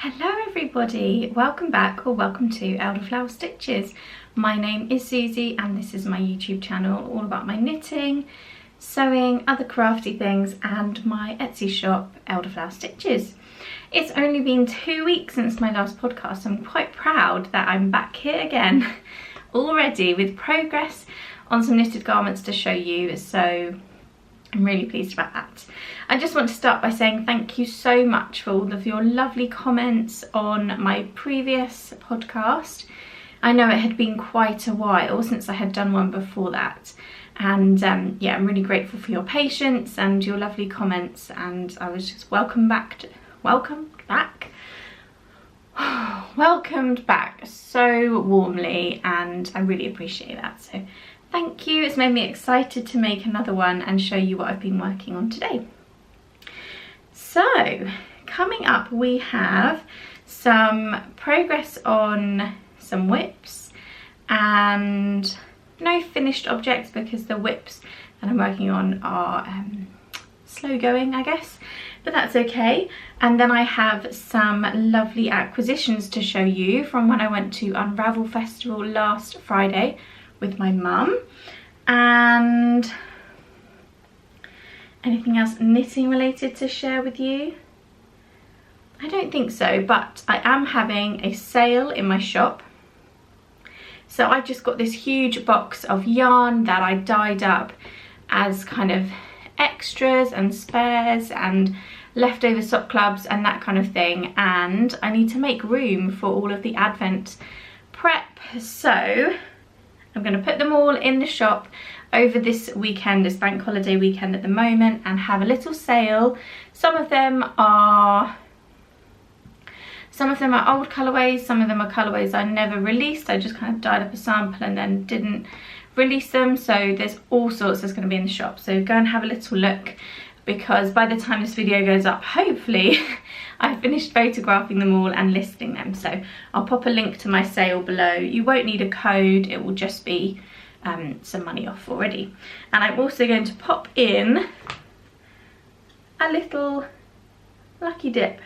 Hello everybody, welcome back or welcome to Elderflower Stitches. My name is Susie and this is my YouTube channel all about my knitting, sewing, other crafty things and my Etsy shop Elderflower Stitches. It's only been 2 weeks since my last podcast. I'm quite proud that I'm back here again already with progress on some knitted garments to show you, so I'm really pleased about that. I just want to start by saying thank you so much for all of your lovely comments on my previous podcast. I know it had been quite a while since I had done one before that, and yeah, I'm really grateful for your patience and your lovely comments, and I was just welcomed back so warmly, and I really appreciate that. So thank you. It's made me excited to make another one and show you what I've been working on today. So coming up we have some progress on some whips and no finished objects because the whips that I'm working on are slow going, I guess, but that's okay. And then I have some lovely acquisitions to show you from when I went to Unravel Festival last Friday with my mum. And anything else knitting related to share with you? I don't think so, but I am having a sale in my shop. So I just got this huge box of yarn that I dyed up as kind of extras and spares and leftover sock clubs and that kind of thing, and I need to make room for all of the Advent prep, so I'm going to put them all in the shop over this weekend, this bank holiday weekend at the moment, and have a little sale. Some of them are old colourways, some of them are colourways I never released. I just kind of dyed up a sample and then didn't release them, so there's all sorts that's going to be in the shop, so go and have a little look, because by the time this video goes up, hopefully I've finished photographing them all and listing them. So I'll pop a link to my sale below. You won't need a code, it will just be some money off already. And I'm also going to pop in a little Lucky Dip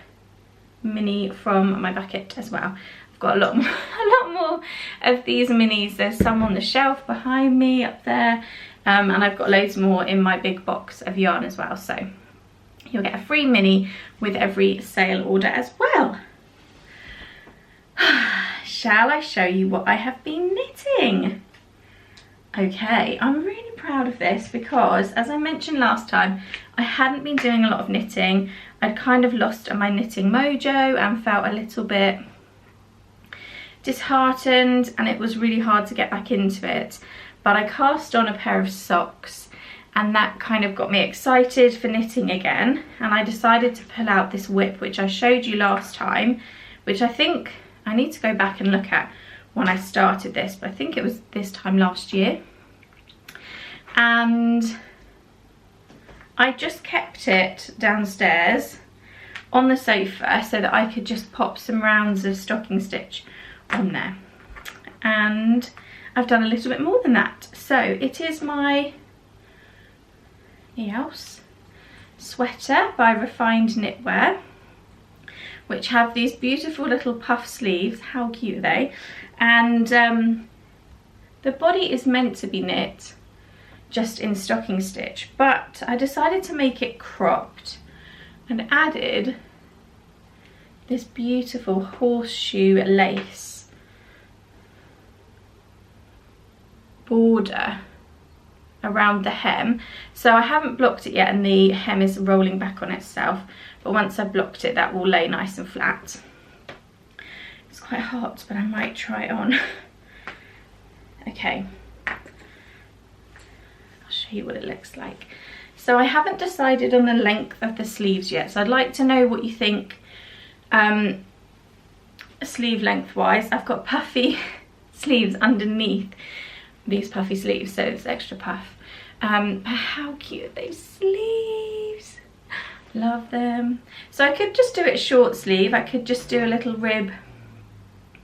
mini from my bucket as well. I've got a lot more of these minis. There's some on the shelf behind me up there, and I've got loads more in my big box of yarn as well, so you'll get a free mini with every sale order as well. Shall I show you what I have been knitting? Okay, I'm really proud of this because, as I mentioned last time, I hadn't been doing a lot of knitting. I'd kind of lost my knitting mojo and felt a little bit disheartened, and it was really hard to get back into it. But I cast on a pair of socks and that kind of got me excited for knitting again, and I decided to pull out this whip which I showed you last time, which I think I need to go back and look at when I started this, but I think it was this time last year. And I just kept it downstairs on the sofa so that I could just pop some rounds of stocking stitch on there, and I've done a little bit more than that. So it is my Eius Sweater by Refined Knitwear, which have these beautiful little puff sleeves. How cute are they? And the body is meant to be knit just in stocking stitch, but I decided to make it cropped and added this beautiful horseshoe lace border around the hem. So I haven't blocked it yet and the hem is rolling back on itself, but once I've blocked it that will lay nice and flat. It's quite hot, but I might try it on. Okay, I'll show you what it looks like. So I haven't decided on the length of the sleeves yet, so I'd like to know what you think sleeve length wise. I've got puffy sleeves underneath these puffy sleeves, so it's extra puff. But how cute are those sleeves? Love them. So I could just do it short sleeve. I could just do a little rib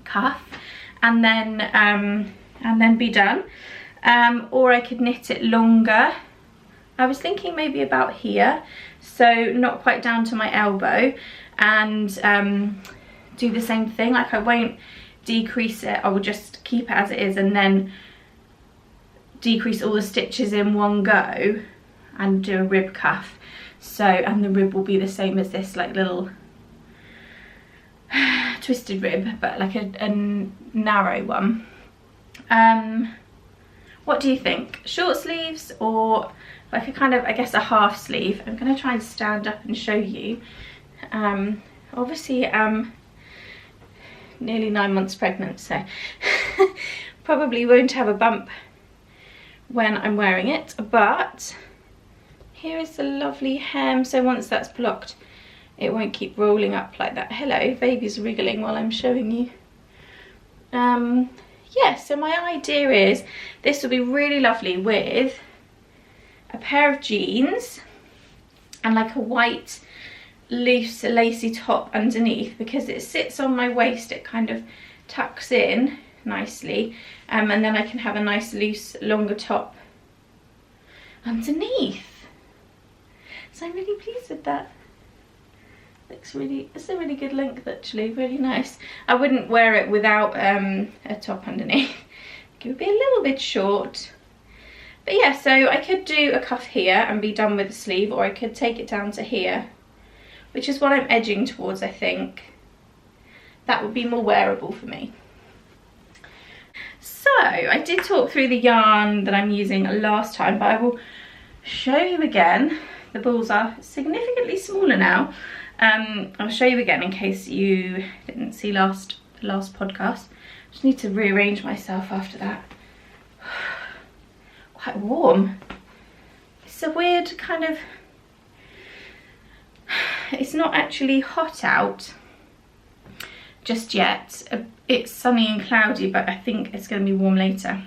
cuff and then be done. Or I could knit it longer. I was thinking maybe about here, so not quite down to my elbow, and do the same thing. Like I won't decrease it, I will just keep it as it is and then decrease all the stitches in one go and do a rib cuff. So, and the rib will be the same as this, like little twisted rib, but like a narrow one. What do you think? Short sleeves or like a kind of, I guess, a half sleeve? I'm going to try and stand up and show you. Obviously I'm nearly 9 months pregnant, so probably won't have a bump when I'm wearing it, but here is the lovely hem, so once that's blocked it won't keep rolling up like that. Hello, baby's wriggling while I'm showing you. Yeah, so my idea is this will be really lovely with a pair of jeans and like a white loose lacy top underneath, because it sits on my waist, it kind of tucks in nicely, and then I can have a nice loose longer top underneath. So I'm really pleased with that. Looks really, it's a really good length actually, really nice. I wouldn't wear it without a top underneath. It would be a little bit short. But yeah, so I could do a cuff here and be done with the sleeve, or I could take it down to here, which is what I'm edging towards, I think. That would be more wearable for me. So I did talk through the yarn that I'm using last time, but I will show you again. The balls are significantly smaller now. I'll show you again in case you didn't see the last podcast. Just need to rearrange myself after that. Quite warm. It's a weird kind of, it's not actually hot out just yet. It's sunny and cloudy, but I think it's going to be warm later.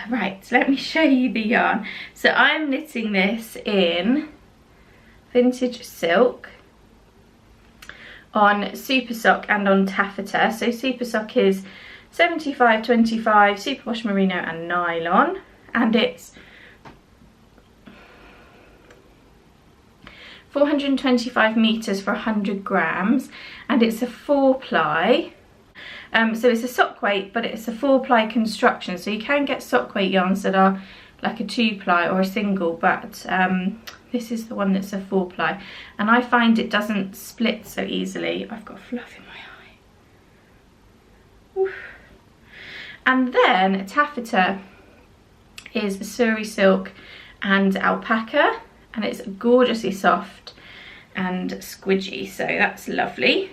Right, so let me show you the yarn. So I'm knitting this in vintage silk on Supersock and on Taffeta. So Supersock is 75/25 superwash merino and nylon, and it's 425 meters for 100 grams, and it's a 4-ply. So it's a sock weight, but it's a 4-ply construction. So you can get sock weight yarns that are like a 2-ply or a single, but this is the one that's a 4-ply, and I find it doesn't split so easily. I've got fluff in my eye. Oof. And then taffeta is Suri silk and alpaca, and it's gorgeously soft and squidgy, so that's lovely.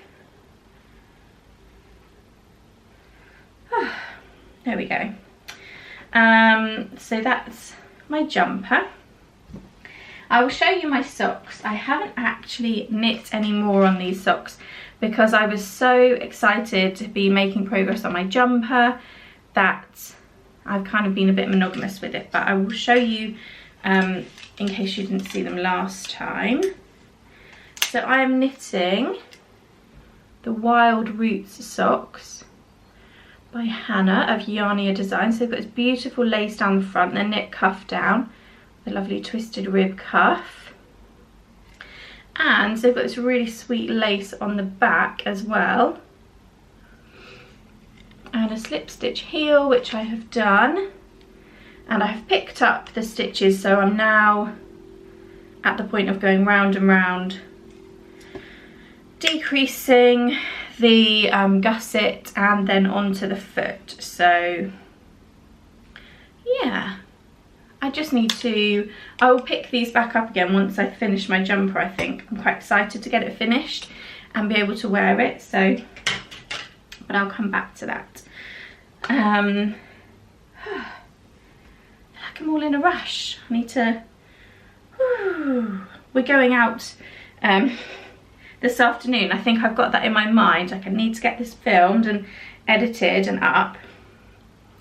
There we go. So that's my jumper. I will show you my socks. I haven't actually knit any more on these socks because I was so excited to be making progress on my jumper that I've kind of been a bit monogamous with it, but I will show you in case you didn't see them last time. So I am knitting the Wild Roots socks by Hannah of Yarnia Design. So they've got this beautiful lace down the front, they're knit cuff down, the lovely twisted rib cuff, and they've got this really sweet lace on the back as well, and a slip stitch heel, which I have done, and I have picked up the stitches, so I'm now at the point of going round and round, decreasing the gusset and then onto the foot. So yeah, I just need to, I will pick these back up again once I finish my jumper. I think I'm quite excited to get it finished and be able to wear it, so, but I'll come back to that. I feel like I'm all in a rush. I need to, we're going out this afternoon. I think I've got that in my mind, like I need to get this filmed and edited and up,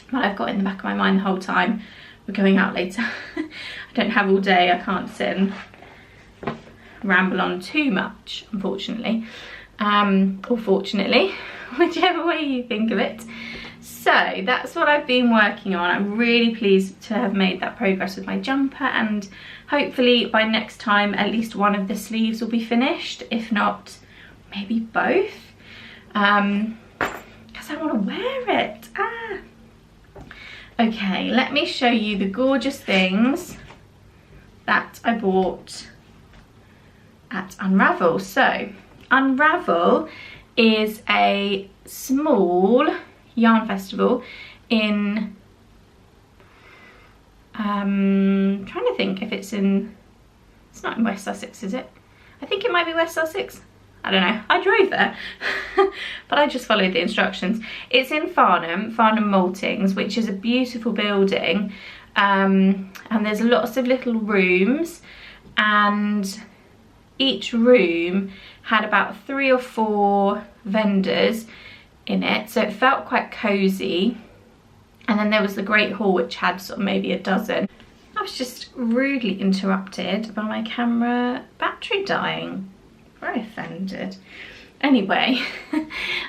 but I've got in the back of my mind the whole time we're going out later. I don't have all day, I can't sit and ramble on too much, unfortunately, or fortunately, whichever way you think of it. So that's what I've been working on. I'm really pleased to have made that progress with my jumper, and hopefully by next time at least one of the sleeves will be finished. If not, maybe both, because I want to wear it. Okay, let me show you the gorgeous things that I bought at Unravel. So Unravel is a small yarn festival in trying to think if it's not in West Sussex, is it? I think it might be West Sussex. I don't know, I drove there but I just followed the instructions. It's in Farnham Maltings, which is a beautiful building, and there's lots of little rooms, and each room had about 3 or 4 vendors in it, so it felt quite cozy. And then there was the Great Hall, which had sort of maybe a dozen. I was just rudely interrupted by my camera battery dying. Very offended. Anyway,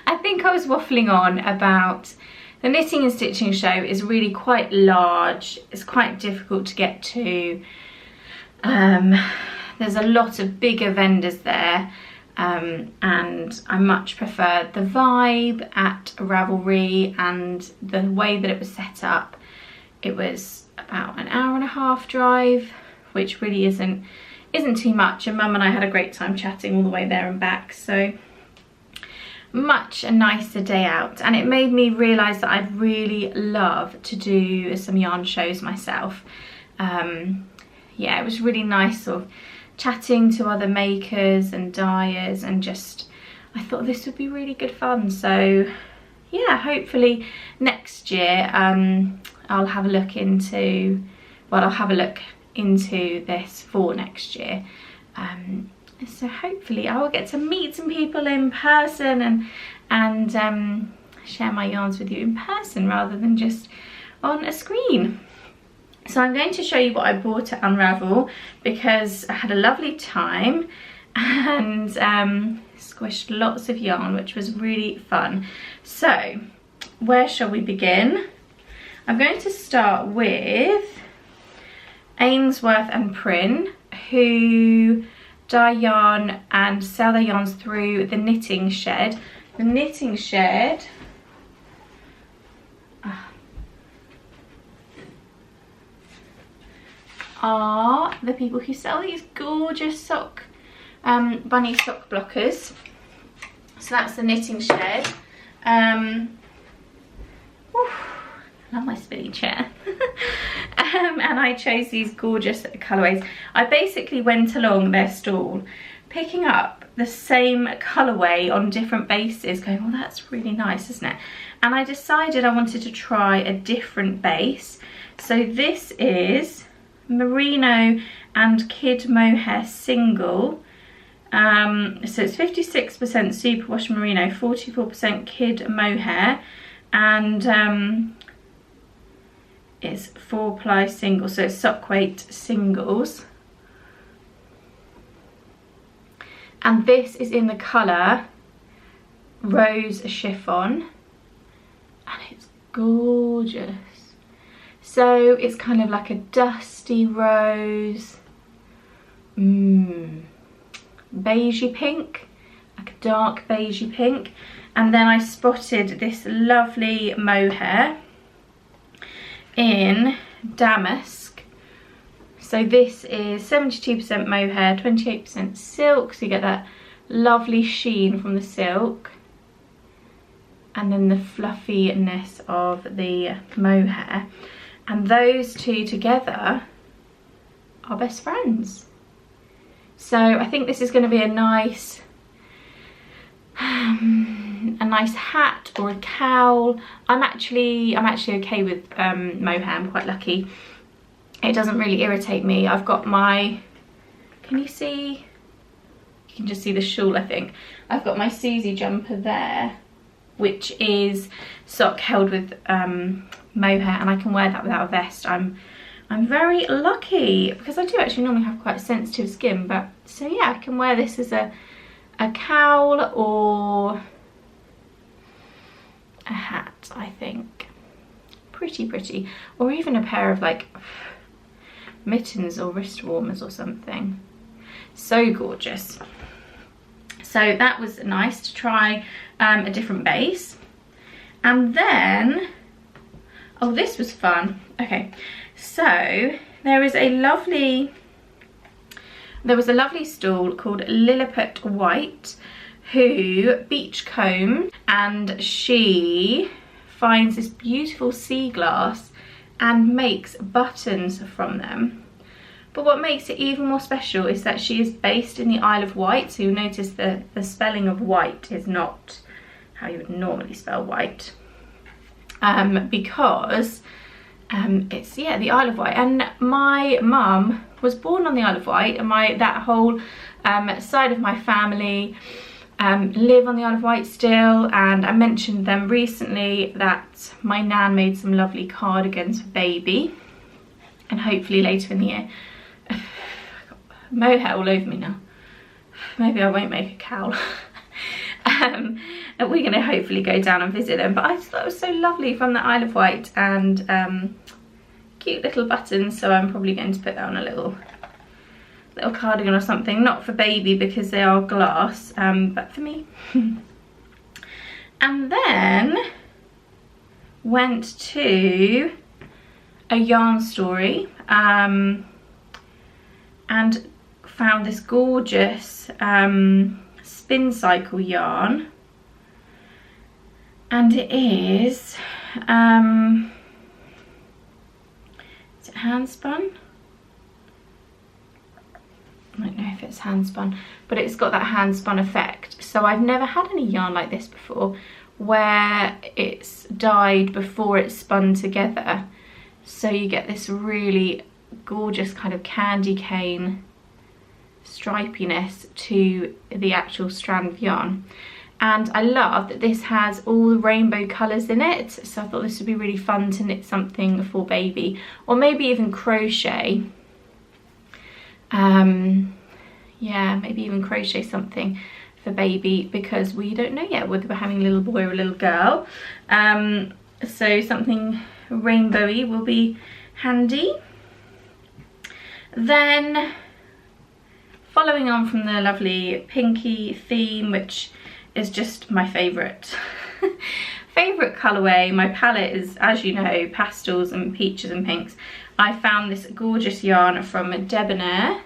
I think I was waffling on about the Knitting and Stitching show is really quite large. It's quite difficult to get to. There's a lot of bigger vendors there, and I much preferred the vibe at Ravelry and the way that it was set up. It was about an hour-and-a-half drive, which really isn't too much, and Mum and I had a great time chatting all the way there and back, so much a nicer day out. And it made me realise that I'd really love to do some yarn shows myself. Yeah, it was really nice sort of chatting to other makers and dyers, and just I thought this would be really good fun. So yeah, hopefully next year I'll have a look into, well, I'll have a look into this for next year. So hopefully I will get to meet some people in person and share my yarns with you in person rather than just on a screen. So I'm going to show you what I bought at Unravel, because I had a lovely time and squished lots of yarn, which was really fun. So where shall we begin? I'm going to start with Ainsworth and Prynne, who dye yarn and sell their yarns through the Knitting Shed. The Knitting Shed are the people who sell these gorgeous sock, bunny sock blockers. So that's the Knitting Shed. Love my spinning chair. And I chose these gorgeous colourways. I basically went along their stall picking up the same colourway on different bases, going, well, that's really nice, isn't it? And I decided I wanted to try a different base. So this is Merino and Kid Mohair single. So it's 56% superwash merino, 44% Kid Mohair, and it's 4-ply single, so it's sock weight singles. And this is in the colour Rose Chiffon, and it's gorgeous. So it's kind of like a dusty rose, beigey pink, like a dark beigey pink. And then I spotted this lovely mohair in Damask. So this is 72% mohair, 28% silk, so you get that lovely sheen from the silk, and then the fluffiness of the mohair. And those two together are best friends. So I think this is going to be a nice hat or a cowl. I'm actually okay with mohair. I'm quite lucky. It doesn't really irritate me. I've got my, can you see? You can just see the shawl, I think. I've got my Susie jumper there, which is sock held with mohair, and I can wear that without a vest. I'm very lucky, because I do actually normally have quite sensitive skin, but so yeah, I can wear this as a cowl or a hat, I think. Pretty, or even a pair of like mittens or wrist warmers or something. So gorgeous. So that was nice to try a different base. And then, oh, this was fun. Okay, so there was a lovely stall called Lilliput White who beachcombed, and she finds this beautiful sea glass and makes buttons from them. But what makes it even more special is that she is based in the Isle of Wight, so you'll notice the spelling of white is not how you would normally spell white, because it's, yeah, the Isle of Wight. And my mum was born on the Isle of Wight, and that whole side of my family live on the Isle of Wight still. And I mentioned them recently that my nan made some lovely cardigans for baby, and hopefully later in the year, I've got mohair all over me now, maybe I won't make a cowl. We're going to hopefully go down and visit them, but I just thought it was so lovely from the Isle of Wight, and cute little buttons, so I'm probably going to put that on a little cardigan or something, not for baby because they are glass, but for me. And then went to a yarn story and found this gorgeous spin cycle yarn, and it is it hand spun? I don't know if it's hand spun, but it's got that hand spun effect. So I've never had any yarn like this before, where it's dyed before it's spun together, so you get this really gorgeous kind of candy cane stripiness to the actual strand of yarn. And I love that this has all the rainbow colours in it, so I thought this would be really fun to knit something for baby, or maybe even crochet. Yeah, maybe even crochet something for baby, because we don't know yet whether we're having a little boy or a little girl. So something rainbowy will be handy. Then, following on from the lovely pinky theme, which is just my favourite favourite colourway. My palette is, as you know, pastels and peaches and pinks. I found this gorgeous yarn from Debonair,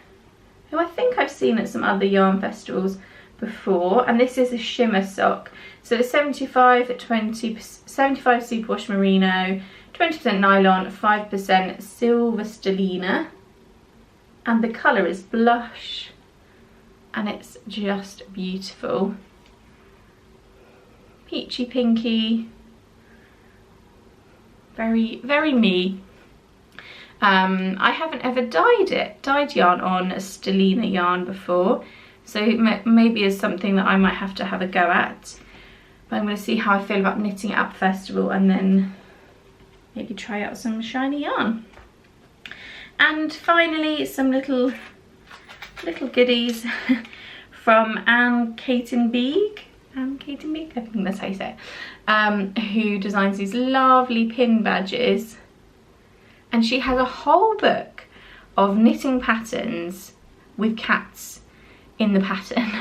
who I think I've seen at some other yarn festivals before, and this is a Shimmer Sock. So it's 75 superwash merino, 20% nylon, 5% silver stellina, and the colour is blush, and it's just beautiful. Peachy pinky, very, very me. I haven't ever dyed yarn on a stellina yarn before, so maybe is something that I might have to have a go at. But I'm going to see how I feel about knitting it up festival, and then maybe try out some shiny yarn. And finally, some little goodies from Anne Catenbeek, I think that's how you say it, who designs these lovely pin badges. And she has a whole book of knitting patterns with cats in the pattern.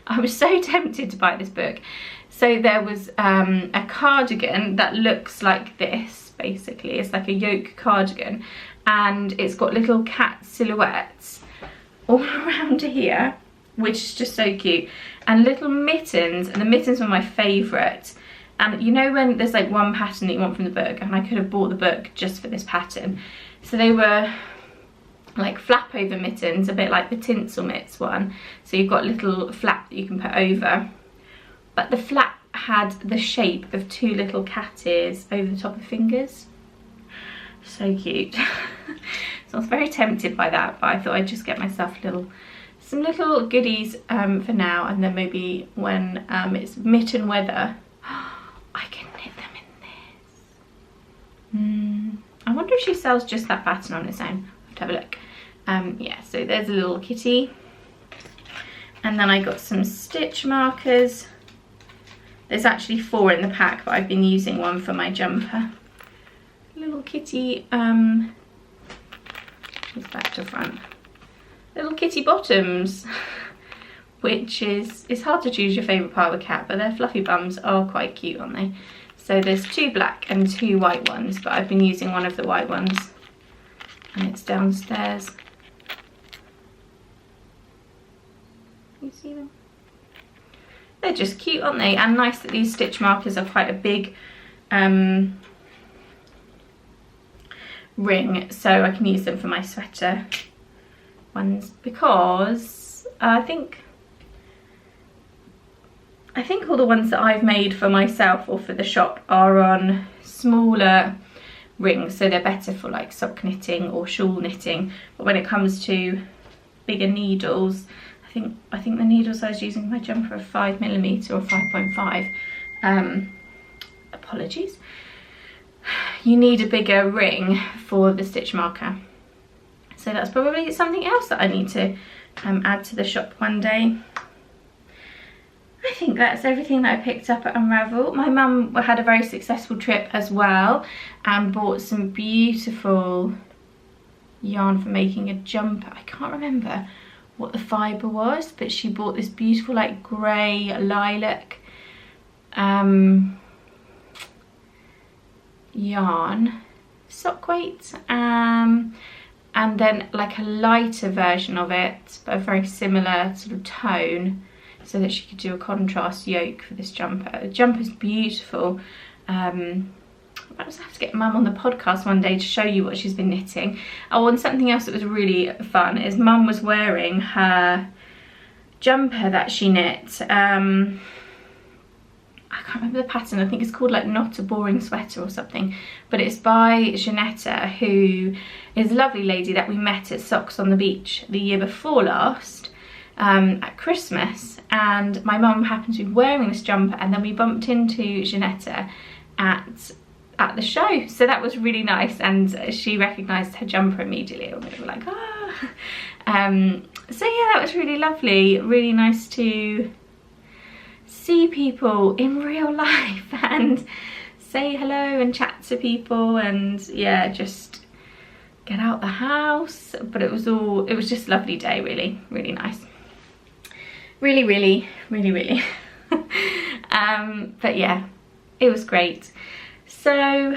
I was so tempted to buy this book. So there was a cardigan that looks like this, basically. It's like a yoke cardigan, and it's got little cat silhouettes all around here, which is just so cute. And little mittens, and the mittens were my favourite. And you know when there's like one pattern that you want from the book, and I could have bought the book just for this pattern. So they were like flap over mittens, a bit like the tinsel mitts one. So you've got a little flap that you can put over. But the flap had the shape of two little cat ears over the top of fingers. So cute. So I was very tempted by that, but I thought I'd just get myself some little goodies for now, and then maybe when it's mitten weather, I can knit them in this. I wonder if she sells just that pattern on its own. I'll have to have a look. Yeah, so there's a little kitty. And then I got some stitch markers. There's actually 4 in the pack, but I've been using one for my jumper. Little kitty, it's back to front. Little kitty bottoms which is, it's hard to choose your favourite part of a cat, but their fluffy bums are quite cute, aren't they? So there's 2 black and 2 white ones, but I've been using one of the white ones and it's downstairs. You see them? They're just cute, aren't they? And nice that these stitch markers are quite a big ring, so I can use them for my sweater ones, because I think all the ones that I've made for myself or for the shop are on smaller rings, so they're better for like sock knitting or shawl knitting. But when it comes to bigger needles, I think the needles I was using in my jumper are 5mm or 5.5. Apologies. You need a bigger ring for the stitch marker. So that's probably something else that I need to add to the shop one day. I think that's everything that I picked up at Unravel. My mum had a very successful trip as well and bought some beautiful yarn for making a jumper. I can't remember what the fibre was, but she bought this beautiful like grey lilac yarn, Sportweight, and then like a lighter version of it, but a very similar sort of tone, so that she could do a contrast yoke for this jumper. The jumper's beautiful. I just have to get Mum on the podcast one day to show you what she's been knitting. Oh, and something else that was really fun is Mum was wearing her jumper that she knit. I can't remember the pattern. I think it's called like Not a Boring Sweater or something, but it's by Jeanetta, who is a lovely lady that we met at Socks on the Beach the year before last, at Christmas, and my mum happened to be wearing this jumper, and then we bumped into Jeanetta at the show, so that was really nice, and she recognised her jumper immediately, and we were like, ah. So yeah, that was really lovely, really nice to see people in real life and say hello and chat to people, and yeah, just get out the house. But it was just a lovely day, really, really nice, really but yeah, it was great. So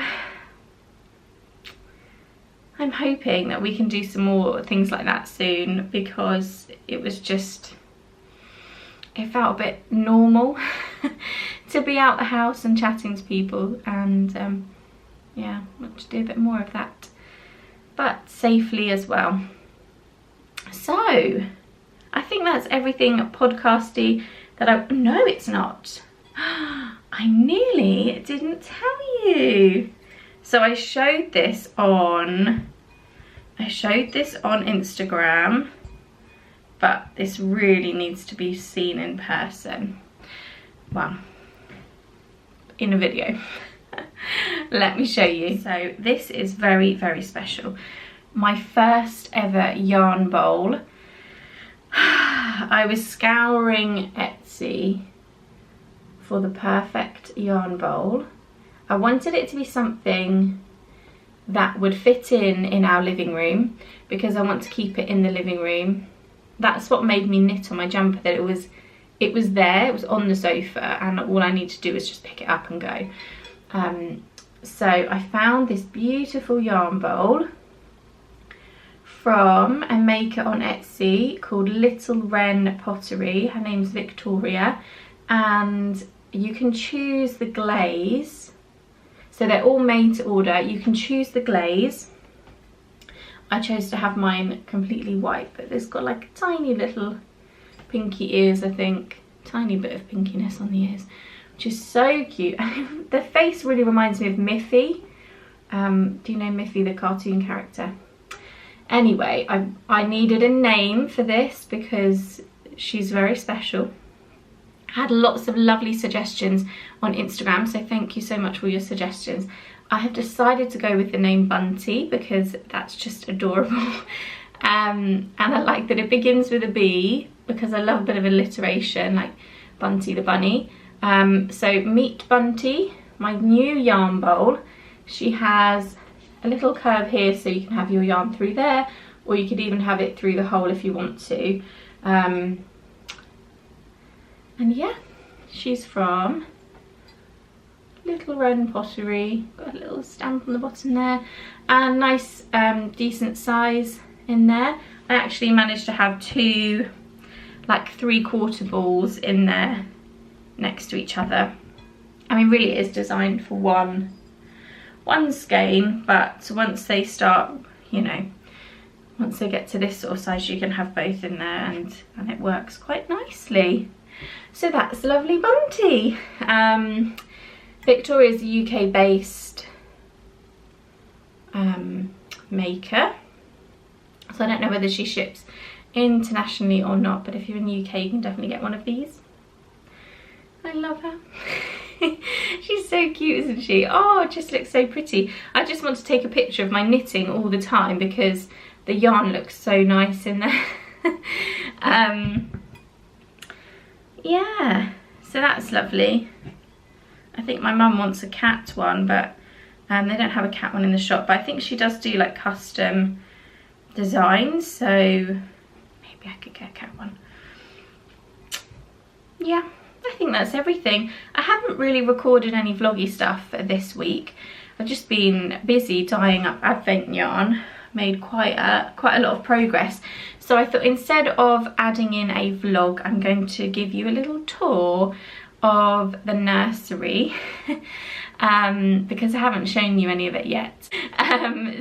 I'm hoping that we can do some more things like that soon, because it was just, it felt a bit normal to be out the house and chatting to people, and yeah, I want to do a bit more of that, but safely as well. So I think that's everything podcasty that no, it's not. I nearly didn't tell you. So I showed this on Instagram, but this really needs to be seen in person. Well, in a video. Let me show you. So this is very, very special. My first ever yarn bowl. I was scouring Etsy for the perfect yarn bowl. I wanted it to be something that would fit in our living room, because I want to keep it in the living room. That's what made me knit on my jumper, that it was there, it was on the sofa, and all I need to do is just pick it up and go. So I found this beautiful yarn bowl from a maker on Etsy called Little Wren Pottery. Her name's Victoria, and you can choose the glaze. So they're all made to order. You can choose the glaze. I chose to have mine completely white, but it's got like tiny little pinky ears, I think. Tiny bit of pinkiness on the ears, which is so cute. The face really reminds me of Miffy. Do you know Miffy, the cartoon character? Anyway, I needed a name for this because she's very special. I had lots of lovely suggestions on Instagram, so thank you so much for your suggestions. I have decided to go with the name Bunty because that's just adorable. And I like that it begins with a B because I love a bit of alliteration, like Bunty the bunny. So meet Bunty, my new yarn bowl. She has a little curve here so you can have your yarn through there, or you could even have it through the hole if you want to. And yeah, she's from Little Wren Pottery. Got a little stamp on the bottom there, and nice decent size in there. I actually managed to have two like 3/4 balls in there next to each other. I mean, really it is designed for one skein, but once they start, you know, once they get to this sort of size, you can have both in there, and it works quite nicely. So that's lovely Bunty. Victoria's a UK based maker, so I don't know whether she ships internationally or not, but if you're in the UK you can definitely get one of these. I love her. She's so cute, isn't she? Oh, it just looks so pretty. I just want to take a picture of my knitting all the time because the yarn looks so nice in there. Yeah, so that's lovely. I think my mum wants a cat one, but they don't have a cat one in the shop, but I think she does do like custom designs, so maybe I could get a cat one. Yeah, I think that's everything. I haven't really recorded any vloggy stuff for this week. I've just been busy dyeing up Advent yarn. Made quite a lot of progress, so I thought instead of adding in a vlog, I'm going to give you a little tour of the nursery because I haven't shown you any of it yet,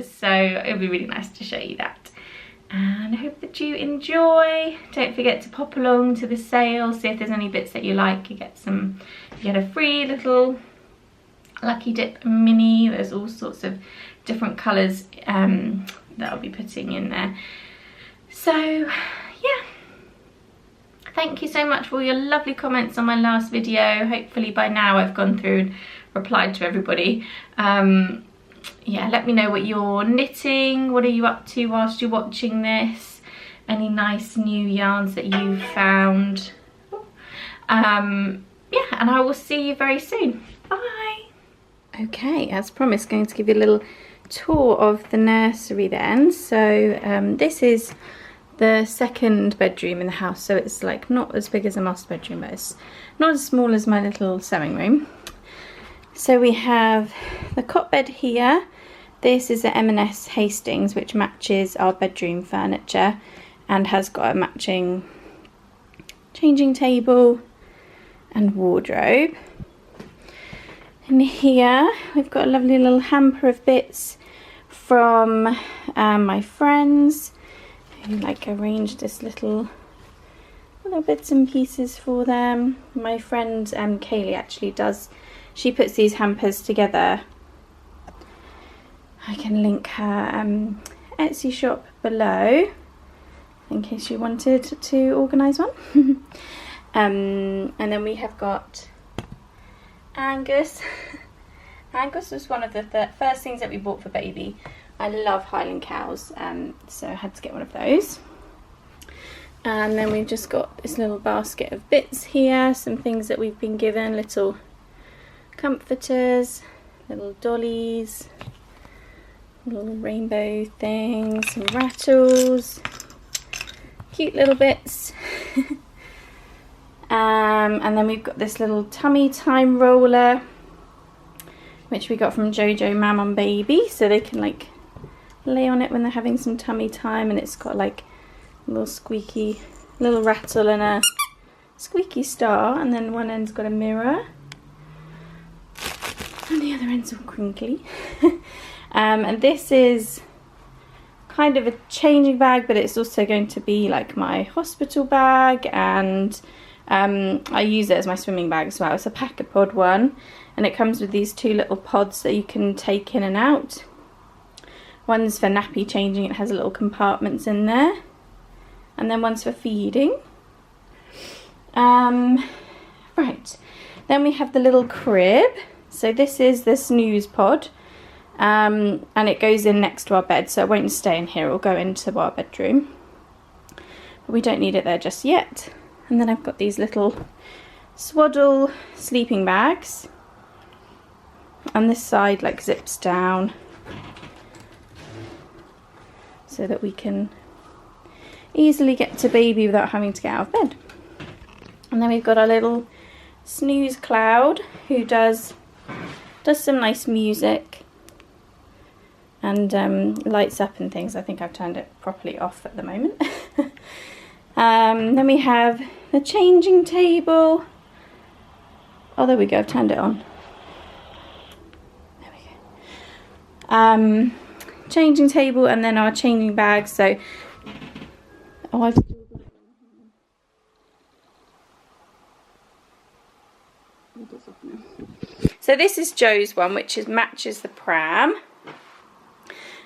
so it'll be really nice to show you that, and I hope that you enjoy. Don't forget to pop along to the sale, see if there's any bits that you like. You get a free little Lucky Dip mini. There's all sorts of different colours that I'll be putting in there. So yeah, thank you so much for all your lovely comments on my last video. Hopefully by now I've gone through and replied to everybody. Yeah, let me know what you're knitting, what are you up to whilst you're watching this, any nice new yarns that you've found. Yeah, and I will see you very soon. Bye. Okay, as promised, going to give you a little tour of the nursery then. So this is the second bedroom in the house, so it's like not as big as a master bedroom, but it's not as small as my little sewing room. So we have the cot bed here. This is the M&S Hastings, which matches our bedroom furniture and has got a matching changing table and wardrobe. And here we've got a lovely little hamper of bits from my friends who like arranged this little bits and pieces for them. My friend Kaylee actually does, she puts these hampers together. I can link her Etsy shop below in case you wanted to organise one. And then we have got Angus. Angus was one of the first things that we bought for baby. I love Highland cows, so I had to get one of those. And then we've just got this little basket of bits here, some things that we've been given, little comforters, little dollies, little rainbow things, some rattles, cute little bits. And then we've got this little tummy time roller, which we got from Jojo Mam on Baby, so they can like lay on it when they're having some tummy time, and it's got like a little squeaky little rattle and a squeaky star, and then one end's got a mirror and the other end's all crinkly. And this is kind of a changing bag, but it's also going to be like my hospital bag, and I use it as my swimming bag as well. It's a pack-a-pod one, and it comes with these two little pods that you can take in and out. One's for nappy changing, it has little compartments in there, and then one's for feeding. Right, then we have the little crib. So this is the snooze pod, and it goes in next to our bed, so it won't stay in here, it'll go into our bedroom. But we don't need it there just yet. And then I've got these little swaddle sleeping bags, and this side like zips down so that we can easily get to baby without having to get out of bed. And And then we've got our little snooze cloud who does some nice music and lights up and things. I think I've turned it properly off at the moment. Then we have the changing table. Oh, there we go, I've turned it on. There we go. Changing table, and then our changing bags. So, oh, I've still got it. So this is Joe's one, which matches the pram.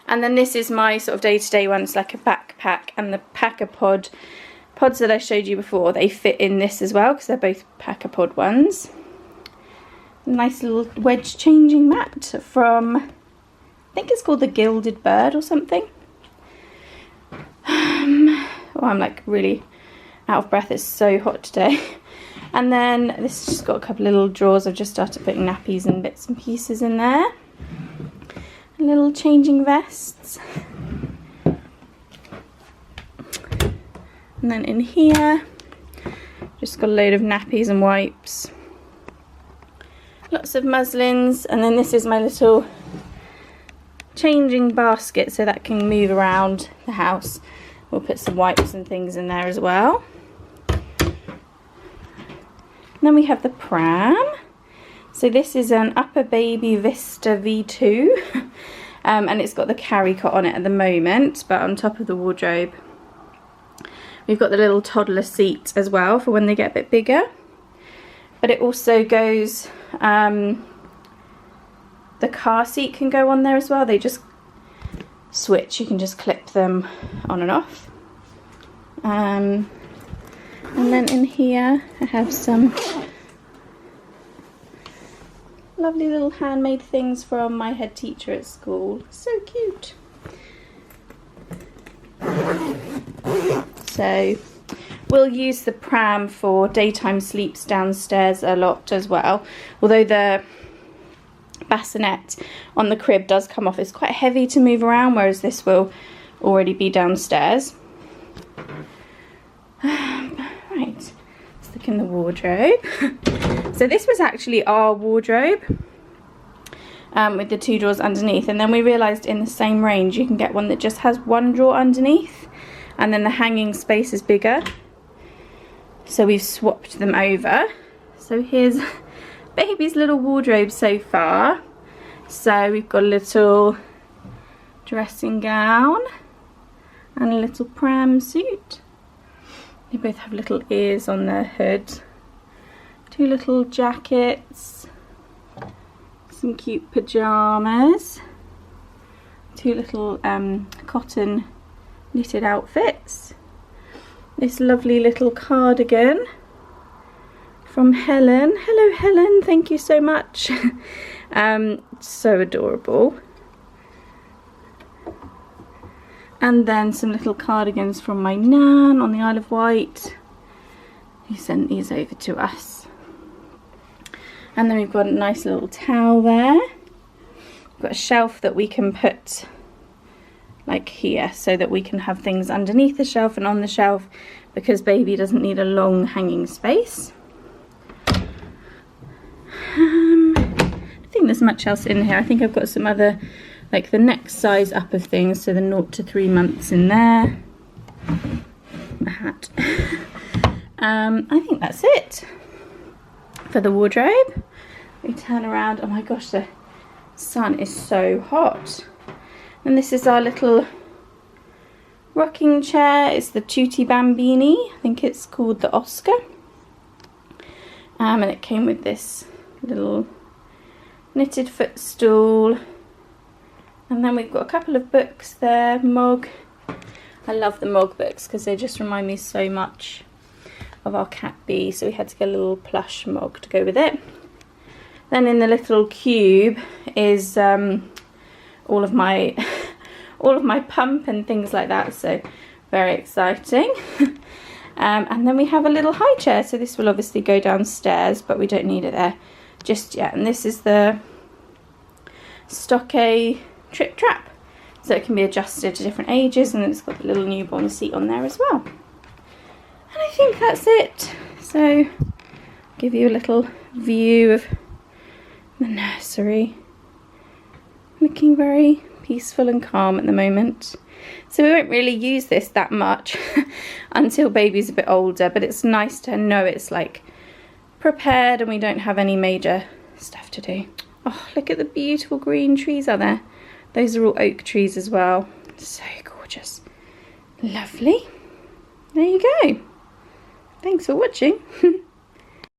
And then this is my sort of day-to-day one. It's like a backpack, and the packer pods that I showed you before, they fit in this as well because they're both packer pod ones. Nice little wedge changing mat from, I think it's called the Gilded Bird or something. Oh, I'm like really out of breath, it's so hot today. And then this has just got a couple of little drawers. I've just started putting nappies and bits and pieces in there. Little changing vests. And then in here, just got a load of nappies and wipes. Lots of muslins, and then this is my little changing basket so that can move around the house. We'll put some wipes and things in there as well. And then we have the pram. So this is an Upper Baby Vista V2 and it's got the carry cot on it at the moment, but on top of the wardrobe we've got the little toddler seat as well for when they get a bit bigger. But it also goes, the car seat can go on there as well. They just switch, you can just clip them on and off. And then in here I have some lovely little handmade things from my head teacher at school. So cute. So we'll use the pram for daytime sleeps downstairs a lot as well. Although the bassinet on the crib does come off, it's quite heavy to move around, whereas this will already be downstairs. Right, let's look in the wardrobe. So this was actually our wardrobe with the 2 drawers underneath, and then we realised in the same range you can get one that just has 1 drawer underneath and then the hanging space is bigger. So we've swapped them over. So here's baby's little wardrobe so far. So we've got a little dressing gown and a little pram suit. They both have little ears on their hood. 2 little jackets, some cute pyjamas, 2 little cotton knitted outfits, this lovely little cardigan from Helen. Hello Helen, thank you so much. So adorable. And then some little cardigans from my nan on the Isle of Wight, who sent these over to us. And then we've got a nice little towel there. We've got a shelf that we can put like here so that we can have things underneath the shelf and on the shelf, because baby doesn't need a long hanging space. I don't think there's much else in here. I think I've got some other, like the next size up of things, so the 0 to 3 months in there. A hat. I think that's it for the wardrobe. We turn around. Oh my gosh, the sun is so hot. And this is our little rocking chair. It's the Tutti Bambini. I think it's called the Oscar. And it came with this little knitted footstool. And then we've got a couple of books there. Mug. I love the Mog books because they just remind me so much of our cat Bee. So we had to get a little plush Mog to go with it. Then in the little cube is all of my pump and things like that, so very exciting. And then we have a little high chair, so this will obviously go downstairs, but we don't need it there just yet. And this is the Stockade Trip Trap, so it can be adjusted to different ages, and it's got the little newborn seat on there as well. And I think that's it. So give you a little view of the nursery. Looking very peaceful and calm at the moment. So we won't really use this that much until baby's a bit older, but it's nice to know it's like prepared and we don't have any major stuff to do. Oh, look at the beautiful green trees out there. Those are all oak trees as well. So gorgeous. Lovely. There you go. Thanks for watching.